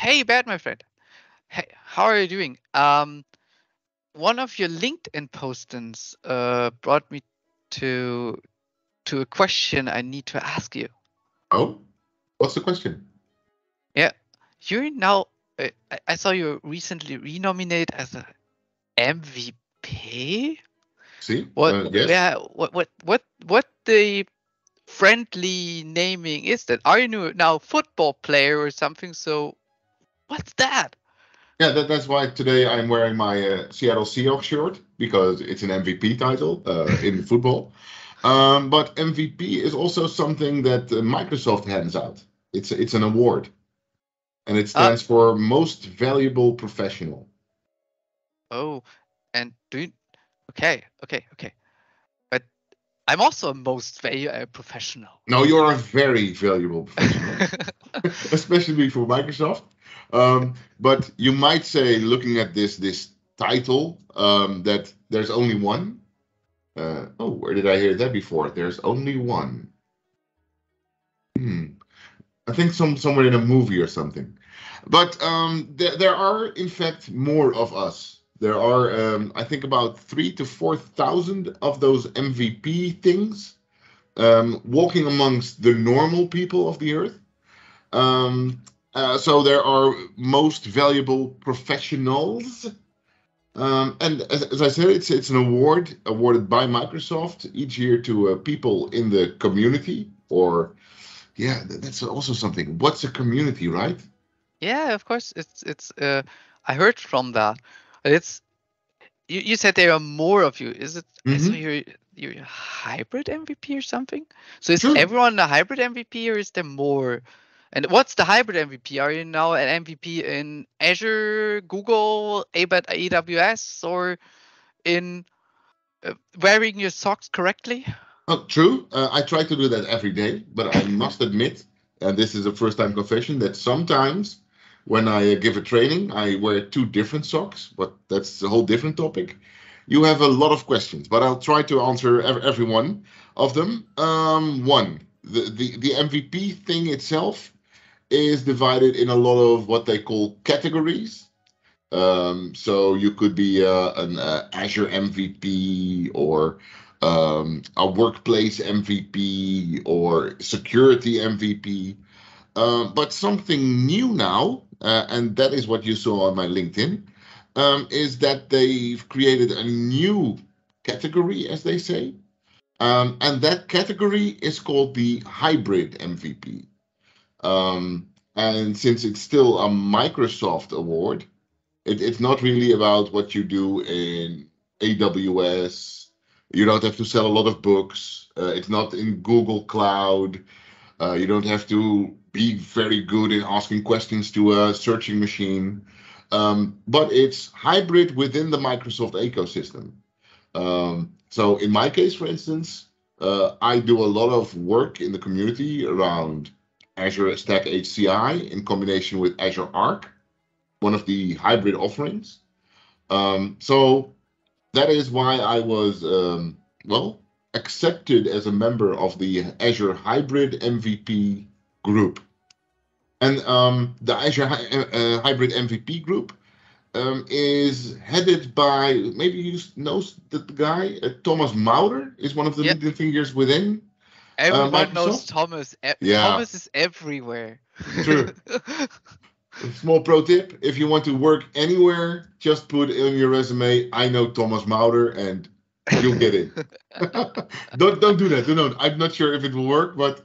Hey, Bert, my friend. Hey, how are you doing? One of your LinkedIn postings brought me to a question I need to ask you. Oh, what's the question? Yeah, you're now. I saw you recently renominated as a MVP. See? What? Yes. Yeah. What the friendly naming is that? Are you now football player or something? So what's that? Yeah, that's why today I'm wearing my Seattle Seahawks shirt because it's an MVP title in football. But MVP is also something that Microsoft hands out. It's an award, and it Uh, stands for Most Valuable Professional. oh, and do you? Okay. But I'm also a most valuable professional. No, you're a very valuable professional, especially for Microsoft. But you might say, looking at this title, that there's only one. Where did I hear that before? There's only one. I think somewhere in a movie or something. But there are in fact more of us. There are I think about 3 to 4 thousand of those MVP things walking amongst the normal people of the earth. So there are most valuable professionals. And as I said, it's an award awarded by Microsoft each year to people in the community. Or, yeah, that's also something. What's a community, right? Yeah, of course. It's. I heard from that. It's. You said there are more of you. Is it? I saw Mm-hmm. you're a hybrid MVP or something. So is Sure. everyone a hybrid MVP or is there more? And what's the hybrid MVP? Are you now an MVP in Azure, Google, AWS, or in wearing your socks correctly? Oh, true. I try to do that every day, but I must admit, and this is a first-time confession, that sometimes when I give a training, I wear two different socks, but that's a whole different topic. You have a lot of questions, but I'll try to answer every one of them. One, the MVP thing itself is divided in a lot of what they call categories. So you could be an Azure MVP or a workplace MVP or security MVP. But something new now, and that is what you saw on my LinkedIn, is that they've created a new category, as they say. And that category is called the hybrid MVP. And since it's still a Microsoft award, it's not really about what you do in AWS. You don't have to sell a lot of books. It's not in Google Cloud. You don't have to be very good in asking questions to a searching machine. But it's hybrid within the Microsoft ecosystem. So in my case, for instance, I do a lot of work in the community around Azure Stack HCI in combination with Azure Arc, one of the hybrid offerings. So that is why I was, accepted as a member of the Azure Hybrid MVP group. And the Azure Hybrid MVP group is headed by, maybe you know the guy, Thomas Maurer is one of the Yeah, leading figures within everyone knows Microsoft. Thomas. Yeah, Thomas is everywhere. true. A small pro tip: if you want to work anywhere, just put in your resume, "I know Thomas Maurer," and you'll get in. Don't do that. Don't. I'm not sure if it will work, but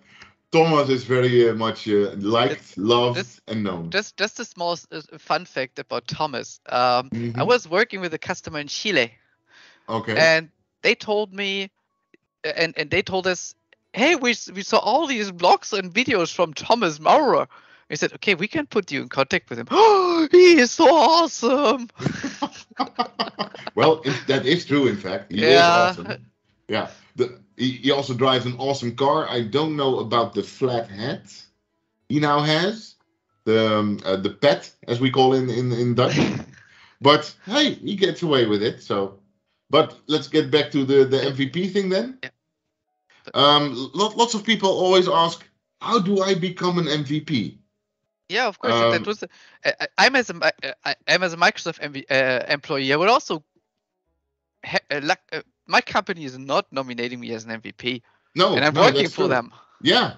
Thomas is very much It's liked, loved, just and known. just a small fun fact about Thomas. I Hmm. was working with a customer in Chile, Okay. and they told me, and they told us, hey, we saw all these blogs and videos from Thomas Maurer. We said, okay, we can put you in contact with him. Oh, he is so awesome. Well, that is true. In fact, he is Yeah, awesome. Yeah. He also drives an awesome car. I don't know about the flat hat he now has, the pet, as we call it in Dutch. But hey, he gets away with it. So, but let's get back to the MVP thing then. yeah. Lots of people always ask, how do I become an MVP? Yeah, of course. That was. I'm as a Microsoft employee. I would also. My company is not nominating me as an MVP, and I'm No, working that's for true. them. Yeah.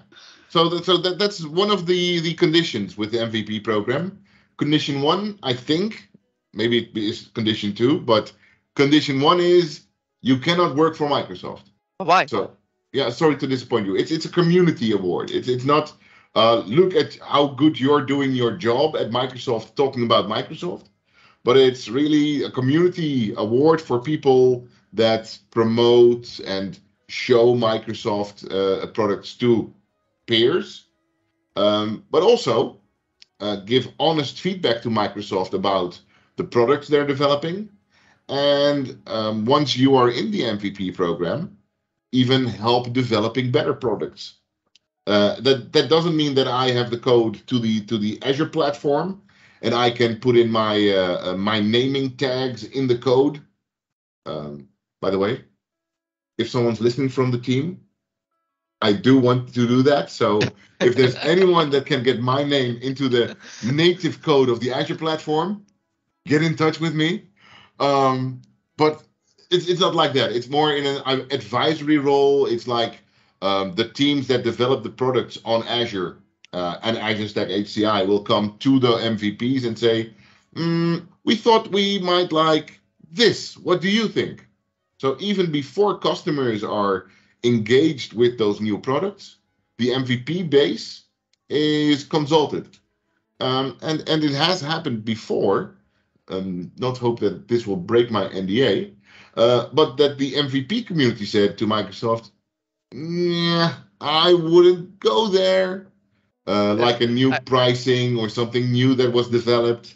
That's one of the conditions with the MVP program. Condition one, I think, maybe it is condition two, but condition one is you cannot work for Microsoft. Why? So yeah, sorry to disappoint you. It's a community award. It's not look at how good you're doing your job at Microsoft talking about Microsoft, but it's really a community award for people that promote and show Microsoft products to peers, but also give honest feedback to Microsoft about the products they're developing. And once you are in the MVP program, even help developing better products. That doesn't mean that I have the code to the Azure platform and I can put in my naming tags in the code. By the way, if someone's listening from the team, I do want to do that. So if there's anyone that can get my name into the native code of the Azure platform, get in touch with me. But it's not like that. It's more in an advisory role. It's like the teams that develop the products on Azure and Azure Stack HCI will come to the MVPs and say, we thought we might like this. What do you think? So even before customers are engaged with those new products, the MVP base is consulted. And it has happened before. Not hope that this will break my NDA, but that the MVP community said to Microsoft, yeah, I wouldn't go there. Like a new pricing or something new that was developed.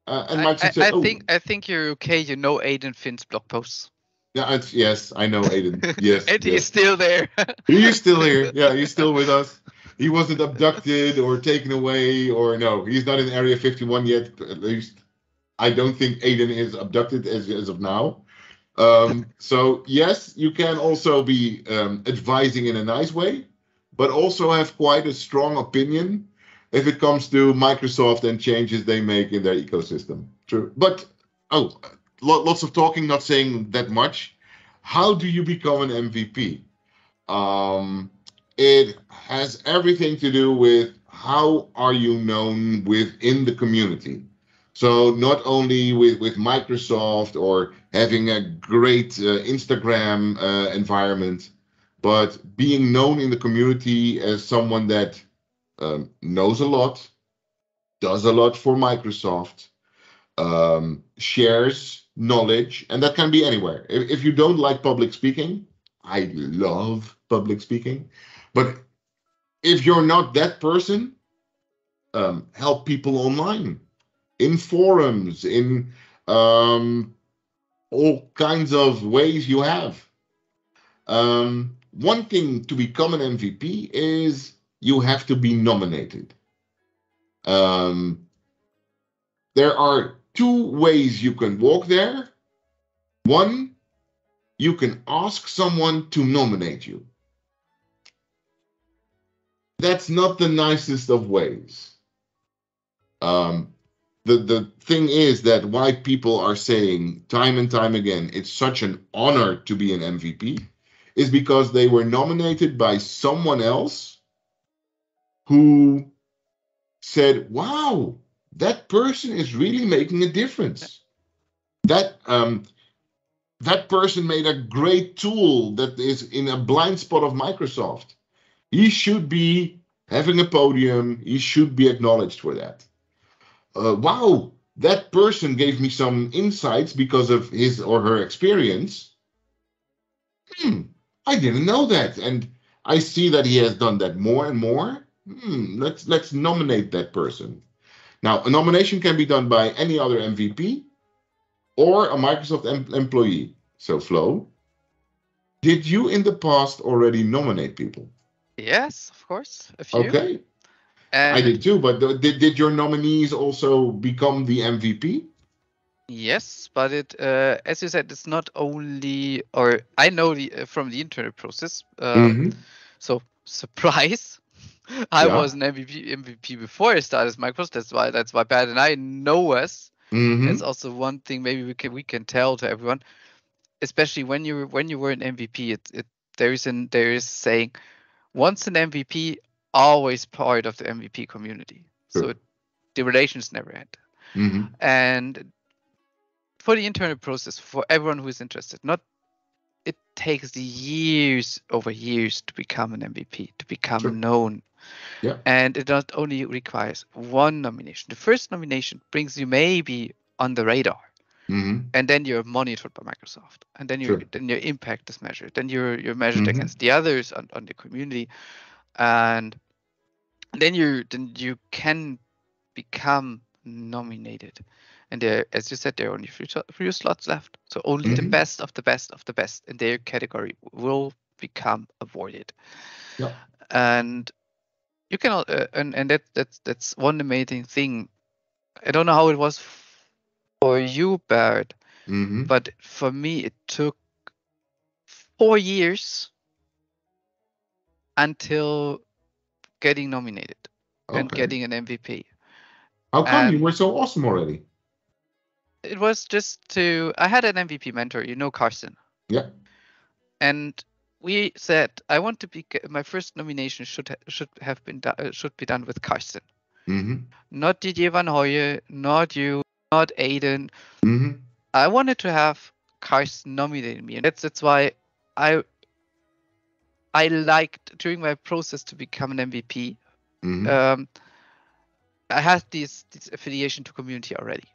And Microsoft said, I think you're okay. You know Aidan Finn's blog posts. Yeah, yes, I know Aidan. Yes. And he's still there. He's still here. Yeah, he's still with us. He wasn't abducted or taken away, or no, he's not in Area 51 yet, at least. I don't think Aidan is abducted as of now. So yes, you can also be advising in a nice way, but also have quite a strong opinion if it comes to Microsoft and changes they make in their ecosystem. True. But lots of talking, not saying that much. How do you become an MVP? It has everything to do with how are you known within the community. So not only with Microsoft or having a great Instagram environment, but being known in the community as someone that knows a lot, does a lot for Microsoft, shares knowledge, and that can be anywhere. If you don't like public speaking, I love public speaking, but if you're not that person, help people online, in forums, in all kinds of ways you have. One thing to become an MVP is you have to be nominated. There are two ways you can walk there. One, you can ask someone to nominate you. That's not the nicest of ways. The thing is that why people are saying time and time again, it's such an honor to be an MVP, is because they were nominated by someone else who said, wow, that person is really making a difference. That person made a great tool that is in a blind spot of Microsoft. He should be having a podium. He should be acknowledged for that. Wow, that person gave me some insights because of his or her experience. I didn't know that. And I see that he has done that more and more. Let's nominate that person. Now, a nomination can be done by any other MVP or a Microsoft employee. So, Flo, did you in the past already nominate people? Yes, of course. A few. Okay. I did too, but did your nominees also become the MVP? Yes, but it, as you said, it's not only, or I know from the internal process. So surprise, I Yeah. was an MVP before I started Microsoft. That's why Bert and I know us. It's Mm-hmm. also one thing maybe we can tell to everyone, especially when you were an MVP. There is saying, once an MVP, always part of the MVP community. So True. the relations never end. Mm-hmm. And for the internal process, for everyone who is interested, not it takes years over years to become an MVP, to become True. known. Yeah. And it not only requires one nomination. The first nomination brings you maybe on the radar, Mm-hmm. and then you're monitored by Microsoft, and then True. your impact is measured. Then you're measured Mm-hmm. against the others on the community, and then you can become nominated. And there, as you said, there are only few slots left. So only the Mm-hmm. best of the best of the best in their category will become awarded. Yeah. And you can, and that's one amazing thing. I don't know how it was for you, Bert, Mm-hmm. but for me it took 4 years until getting nominated and Okay. getting an MVP. How come you And were so awesome already? it was I had an MVP mentor, Carsten. Yeah. And we said, I want to be, my first nomination should have been should be done with Carsten. Mm-hmm. Not Didier Van Hoye, not you, not Aidan. Mm-hmm. I wanted to have Carsten nominate me. And that's why I I liked during my process to become an MVP. Mm-hmm. Um, I had this affiliation to community already,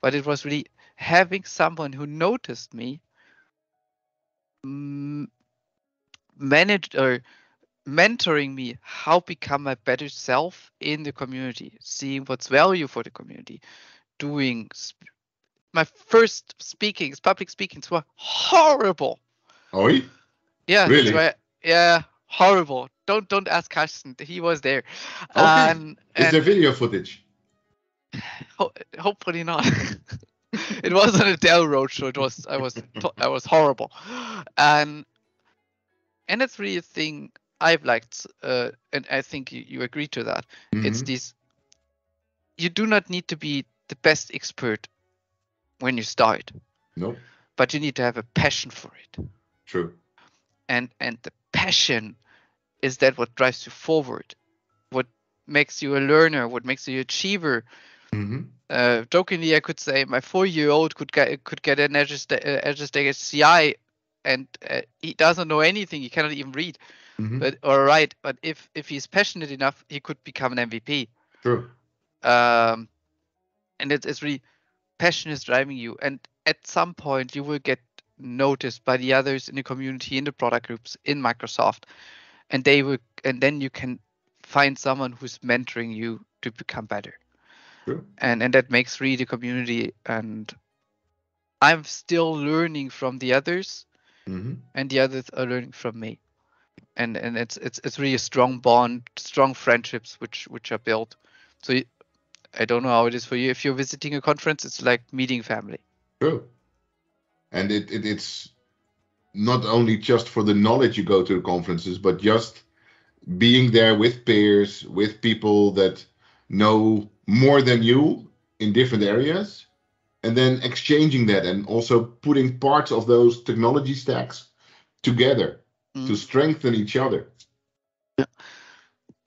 but it was really having someone who noticed me, managed or mentoring me how become a better self in the community, seeing what's value for the community, doing my first public speakings were horrible. Oi? Yeah, that's Really? why. Yeah, horrible. Don't ask Carsten. He was there, Okay. Is there and video footage? hopefully not. It wasn't a Dell roadshow. I was horrible, and that's really a thing I've liked, and I think you agree to that. It's Mm-hmm. this: you do not need to be the best expert when you start, No. but you need to have a passion for it, True. and the passion is that what drives you forward, what makes you a learner, what makes you an achiever. Mm-hmm. Jokingly, I could say my 4-year-old could get an Azure Stack CI, and he doesn't know anything. He cannot even read, Mm-hmm. but if he's passionate enough, he could become an MVP. True. And it's really passion is driving you, and at some point you will get noticed by the others in the community, in the product groups, in Microsoft, and then you can find someone who's mentoring you to become better. True. And that makes really the community, and I'm still learning from the others, Mm-hmm. and the others are learning from me. And it's really a strong bond, strong friendships which are built. So I don't know how it is for you. If you're visiting a conference, it's like meeting family. True. And it's not only just for the knowledge you go to the conferences, but just being there with peers, with people that know more than you in different areas, and then exchanging that and also putting parts of those technology stacks together to strengthen each other. Yeah.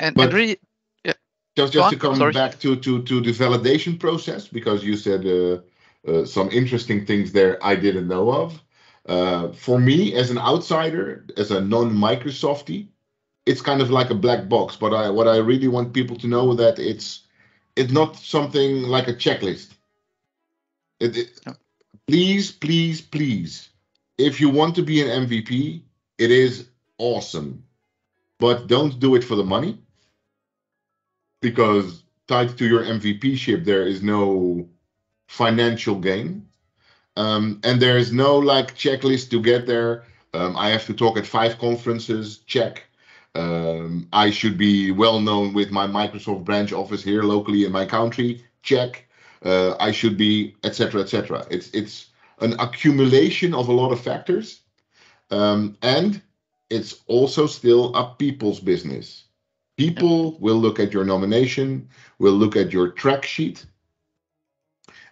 And But really, yeah. just Go just on. to come Sorry. back to the validation process, because you said some interesting things there I didn't know of. For me, as an outsider, as a non-Microsoftie, it's kind of like a black box. But what I really want people to know that it's not something like a checklist. No. Please, please, please, if you want to be an MVP, it is awesome, but don't do it for the money, because tied to your MVP ship there is no financial gain. And there is no like checklist to get there. I have to talk at 5 conferences, check. I should be well known with my Microsoft branch office here locally in my country, check. I should be, etc., etc. It's an accumulation of a lot of factors, and it's also still a people's business. People will look at your nomination, will look at your track sheet,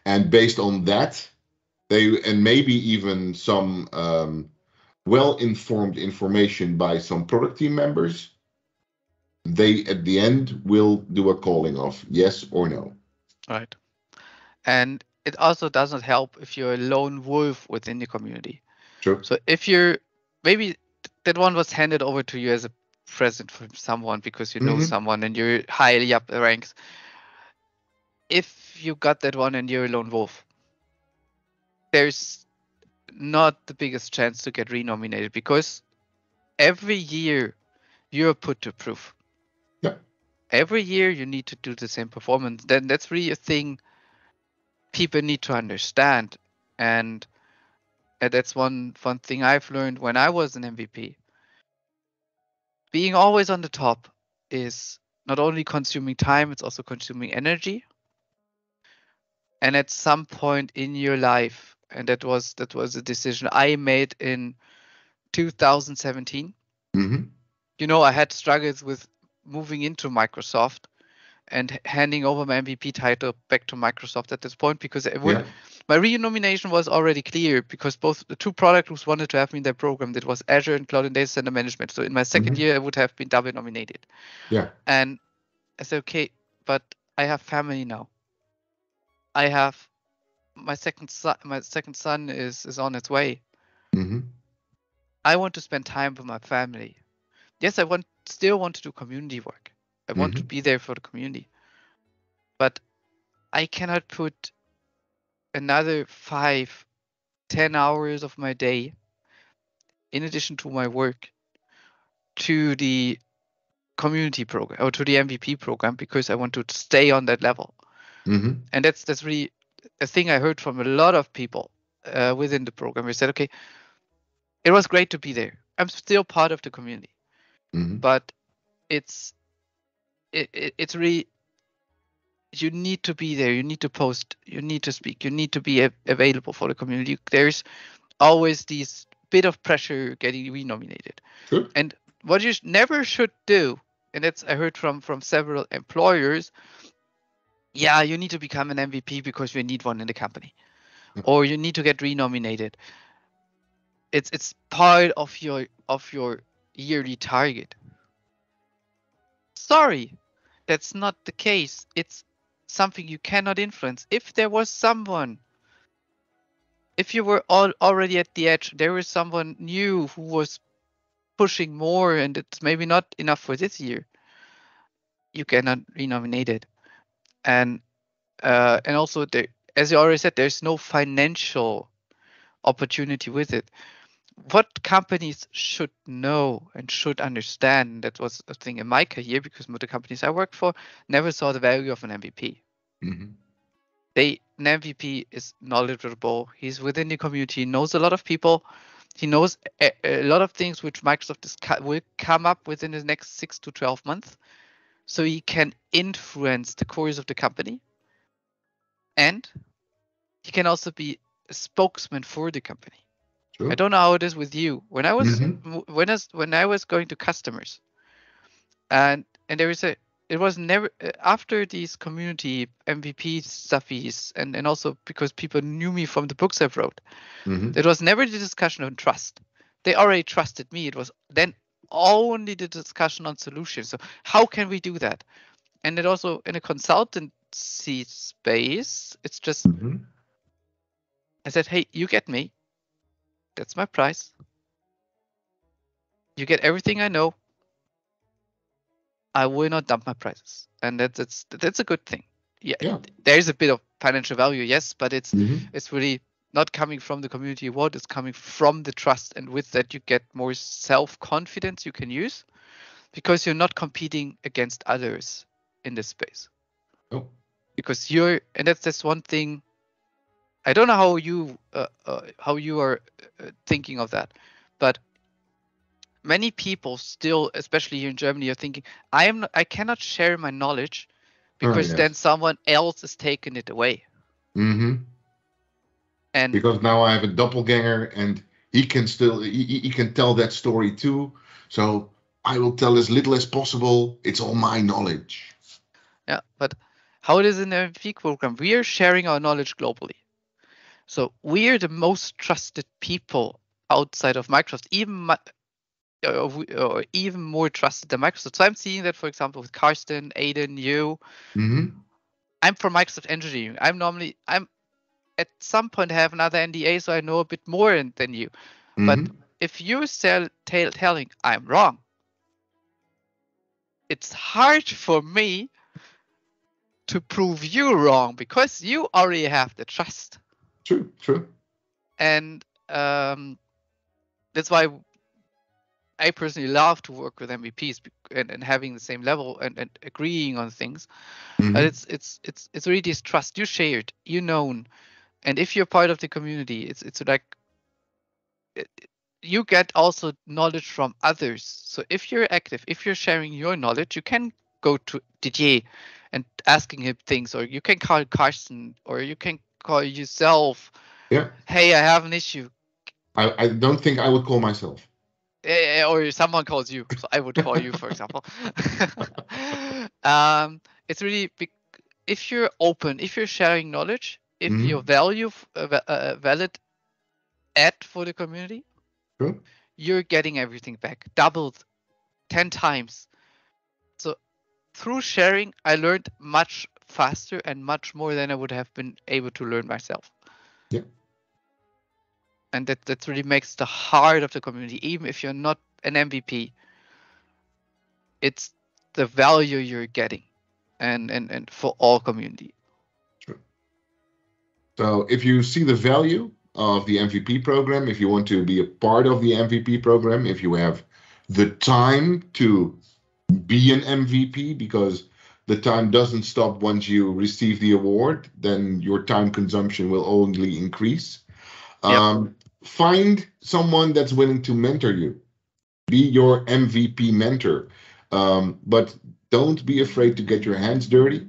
and based on that, and maybe even some well-informed information by some product team members, they at the end will do a calling of yes or no. Right. And it also doesn't help if you're a lone wolf within the community. Sure. So if you're maybe that one was handed over to you as a present from someone because you know someone and you're highly up the ranks. If you got that one and you're a lone wolf, there's not the biggest chance to get renominated because every year you're put to proof. Yeah. Every year you need to do the same performance. Then that's really a thing people need to understand. And that's one thing I've learned when I was an MVP. Being always on the top is not only consuming time, it's also consuming energy. And at some point in your life, and that was a decision I made in 2017. You know, I had struggles with moving into Microsoft and handing over my MVP title back to Microsoft at this point because my renomination was already clear because both the two product groups wanted to have me in their program. That was Azure and Cloud and Data Center Management. So in my second year, I would have been double nominated. Yeah. And I said, okay, but I have family now. I have my second son is on its way. I want to spend time with my family. Yes, I still want to do community work. I want to be there for the community. But I cannot put another 5-10 hours of my day in addition to my work to the community program or to the MVP program because I want to stay on that level. And that's really a thing I heard from a lot of people within the program. They said, okay, it was great to be there. I'm still part of the community, but it's really, you need to be there. You need to post. You need to speak. You need to be available for the community. There's always this bit of pressure getting renominated. Sure. And what you never should do, and that's I heard from several employers, yeah, you need to become an MVP because we need one in the company, or you need to get renominated. It's part of your yearly target. Sorry, that's not the case. It's something you cannot influence. If there was someone, if you were already at the edge, there was someone new who was pushing more and it's maybe not enough for this year, you cannot renominate it. And also, there, as you already said, there's no financial opportunity with it. What companies should know and should understand, that was a thing in my career because the companies I worked for never saw the value of an MVP. An MVP is knowledgeable. He's within the community, knows a lot of people. He knows a lot of things which Microsoft will come up within the next 6 to 12 months. So he can influence the course of the company. And he can also be a spokesman for the company. Sure. I don't know how it is with you. When I was when I was going to customers, and there is it was never after these community MVP stuffies, and also because people knew me from the books I've wrote, there was never the discussion on trust. They already trusted me. It was then only the discussion on solutions. So how can we do that? And it also in a consultancy space, it's just I said, hey, you get me. That's my price. You get everything I know. I will not dump my prices, and that's a good thing. Yeah. There is a bit of financial value, yes, but it's really not coming from the community award. It's coming from the trust, and with that you get more self-confidence you can use because you're not competing against others in this space. Oh. Because and that's one thing. I don't know how you are thinking of that, but many people still, especially here in Germany, are thinking I cannot share my knowledge because then someone else is taking it away. And because now I have a doppelganger and he can tell that story too. So I will tell as little as possible. It's all my knowledge. Yeah, but how it is in the MVP program, we are sharing our knowledge globally. So we are the most trusted people outside of Microsoft, or even more trusted than Microsoft. So I'm seeing that, for example, with Carsten, Aidan, you. Mm-hmm. I'm from Microsoft Engineering. I'm at some point have another NDA, so I know a bit more than you. But Mm-hmm. if you're telling I'm wrong, it's hard for me to prove you wrong because you already have the trust. True. And that's why I personally love to work with MVPs and having the same level and agreeing on things. Mm-hmm. But it's really this trust. You shared, you known, and if you're part of the community, it's like you get also knowledge from others. So if you're active, if you're sharing your knowledge, you can go to Didier and asking him things, or you can call Carsten, or you can call yourself. Yeah. Hey, I have an issue. I don't think I would call myself. Or someone calls you. So I would call you, for example. It's really if you're open, if you're sharing knowledge, if Mm-hmm. your value valid add for the community, True. you're getting everything back, doubled, 10 times. So through sharing, I learned much faster and much more than I would have been able to learn myself. Yeah. And that really makes the heart of the community, even if you're not an MVP, it's the value you're getting and for all community. True. So if you see the value of the MVP program, if you want to be a part of the MVP program, if you have the time to be an MVP, because the time doesn't stop once you receive the award, then your time consumption will only increase. Find someone that's willing to mentor you. Be your MVP mentor. But don't be afraid to get your hands dirty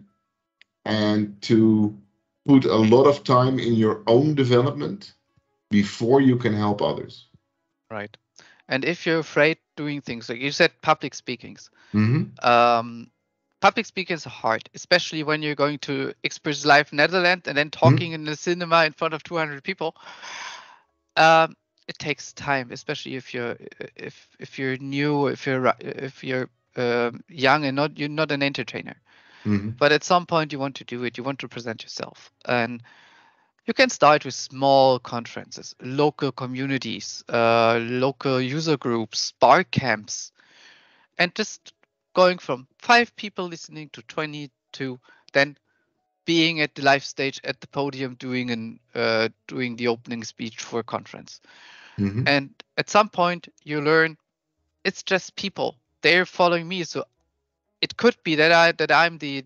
and to put a lot of time in your own development before you can help others. Right. And if you're afraid doing things, like you said, public speakings. Mm-hmm. Public speaking is hard, especially when you're going to Express Live Netherlands and then talking in the cinema in front of 200 people. It takes time, especially if you're new, if you're young and you're not an entertainer. Mm-hmm. But at some point you want to do it. You want to present yourself, and you can start with small conferences, local communities, local user groups, bar camps, and just going from 5 people listening to 20 to then being at the live stage at the podium doing the opening speech for a conference. Mm-hmm. And at some point you learn it's just people. They're following me, so it could be that I'm the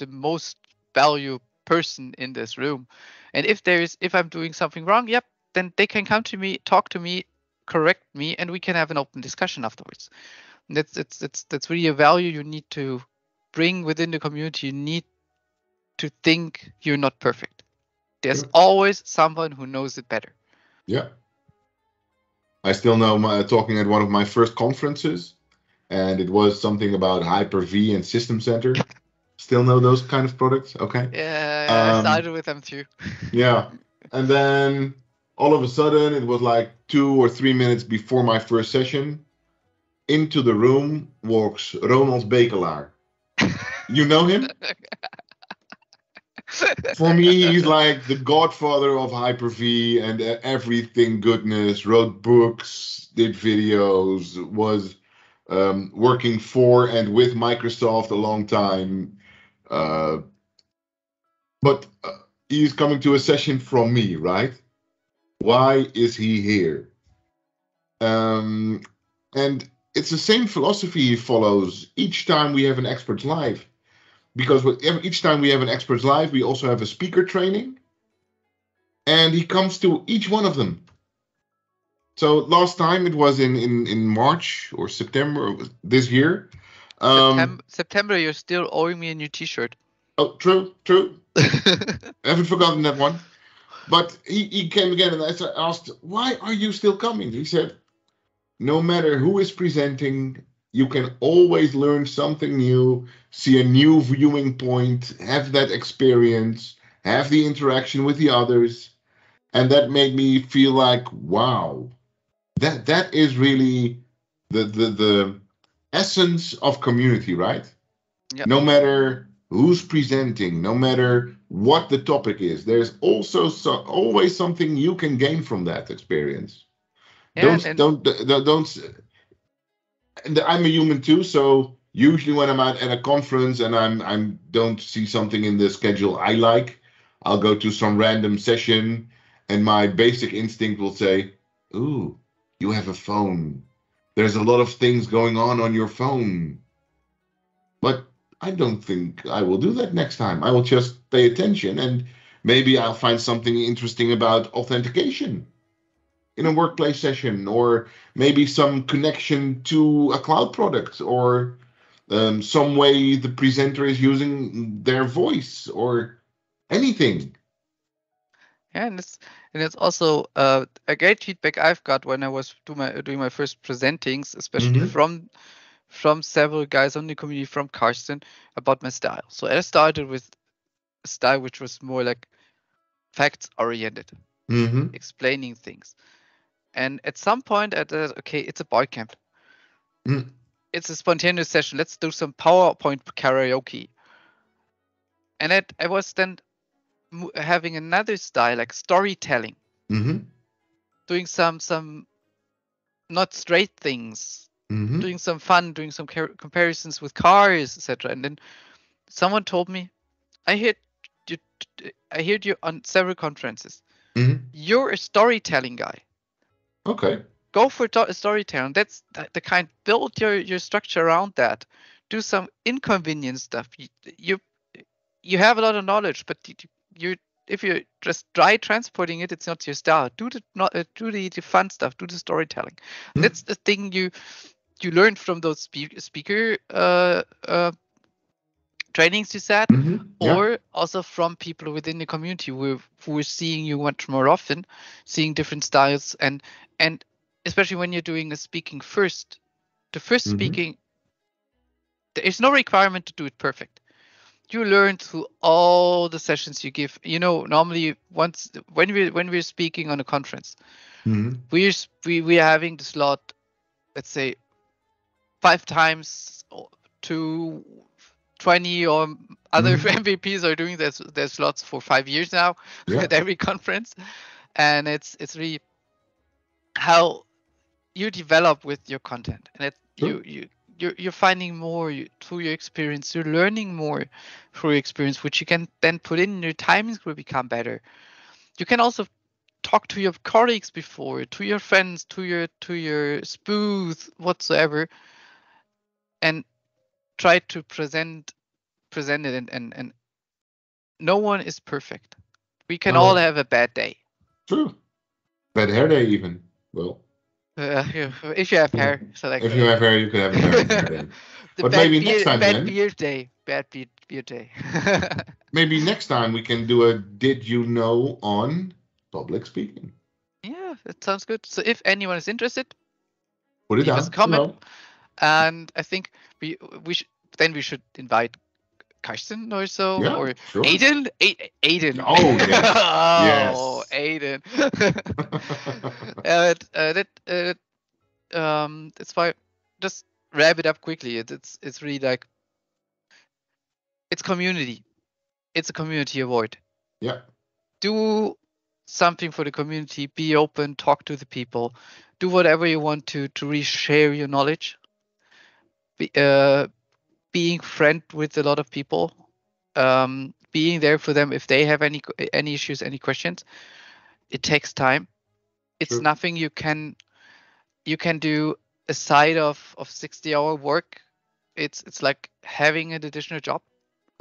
most valued person in this room. And if I'm doing something wrong, yep, then they can come to me, talk to me, correct me, and we can have an open discussion afterwards. And that's really a value you need to bring within the community. You need to think you're not perfect. There's always someone who knows it better. Yeah. I still know talking at one of my first conferences, and it was something about Hyper-V and System Center. Still know those kind of products? Okay. Yeah, I started with them too. Yeah. And then all of a sudden, it was like 2 or 3 minutes before my first session. Into the room walks Ronald Bekelaar. You know him? For me, he's like the godfather of Hyper-V and everything goodness. Wrote books, did videos, was working for and with Microsoft a long time. But he's coming to a session from me, right? Why is he here? And it's the same philosophy he follows each time we have an Experts Live. Because each time we have an Experts Live, we also have a speaker training. And he comes to each one of them. So last time it was in March or September this year. September, you're still owing me a new T-shirt. Oh, true. I haven't forgotten that one. But he came again and I asked, why are you still coming? He said, no matter who is presenting, you can always learn something new, see a new viewing point, have that experience, have the interaction with the others. And that made me feel like, wow, that is really the essence of community, right? Yeah. No matter who's presenting, no matter what the topic is, there's also always something you can gain from that experience. Yeah, Don't don't don't. And I'm a human too, so usually when I'm at a conference and I'm don't see something in the schedule I like, I'll go to some random session, and my basic instinct will say, "Ooh, you have a phone. There's a lot of things going on your phone." But I don't think I will do that next time. I will just pay attention, and maybe I'll find something interesting about authentication in a workplace session, or maybe some connection to a cloud product, or some way the presenter is using their voice, or anything. yeah, and it's also a great feedback I've got when I was doing my first presentings, especially Mm-hmm. from several guys on the community, from Carsten, about my style. So I started with a style which was more like facts oriented, Mm-hmm. explaining things. And at some point, I thought, okay, it's a bar camp. Mm-hmm. It's a spontaneous session. Let's do some PowerPoint karaoke. And I was then having another style, like storytelling, Mm-hmm. doing some not straight things, Mm-hmm. doing some fun, doing some comparisons with cars, etc. And then someone told me, I heard you, I heard you on several conferences. Mm-hmm. You're a storytelling guy. Okay. Go for storytelling. That's the kind. Build your structure around that. Do some inconvenient stuff. You have a lot of knowledge, but you if you just try transporting it, it's not your style. Do the not do the fun stuff. Do the storytelling. Mm-hmm. That's the thing you learn from those speaker trainings you said, Mm-hmm. Yeah. or also from people within the community who are seeing you much more often, seeing different styles, and especially when you're doing a speaking first, the first Mm-hmm. speaking, there is no requirement to do it perfect. You learn through all the sessions you give. Normally once when we're speaking on a conference, Mm-hmm. we're having the slot, let's say 5 times to 20, or other Mm-hmm. MVPs are doing their slots for 5 years now Yeah. at every conference, and it's really how you develop with your content, and True. you're finding more through your experience. You're learning more through your experience, which you can then put in your timings will become better. You can also talk to your colleagues before, to your friends, to your spooth whatsoever, and try to present it, and no one is perfect. We can all No. have a bad day. True. Bad hair day even. Well, If you have hair, so like if you have hair, you can have a bad hair day. the But maybe next time bad then, beard day, bad beard day. maybe next time we can do a did you know on public speaking. Yeah, that sounds good. So if anyone is interested, Put it leave us a down comment, below. and I think we we should we should invite Carsten or so, Yeah, or sure. Aidan. Aidan. Oh, yes. Oh, Yes. Aidan. That's why. Just wrap it up quickly. It's really like it's community. It's a community award. Yeah, Do something for the community. Be open. Talk to the people. Do whatever you want to really share your knowledge. Be, being friend with a lot of people. Being there for them if they have any issues, any questions. It takes time. It's true. nothing you can do aside of 60-hour work. It's like having an additional job,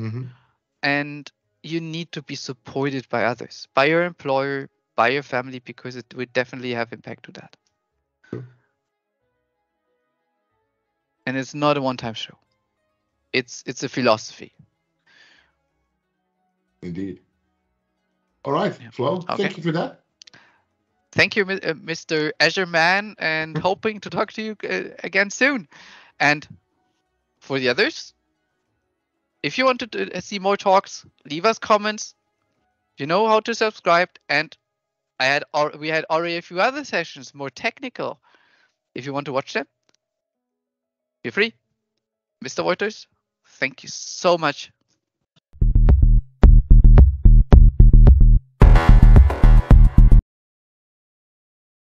Mm-hmm. and you need to be supported by others, by your employer, by your family, because it would definitely have impact to that. True. And it's not a one-time show. It's a philosophy. Indeed. All right, Yeah. Flo, Okay. thank you for that. thank you, Mr. Azure Man, and hoping to talk to you again soon. And for the others, if you want to see more talks, leave us comments. You know how to subscribe, and we had already a few other sessions, more technical. If you want to watch them, feel free. Mr. Wolters, thank you so much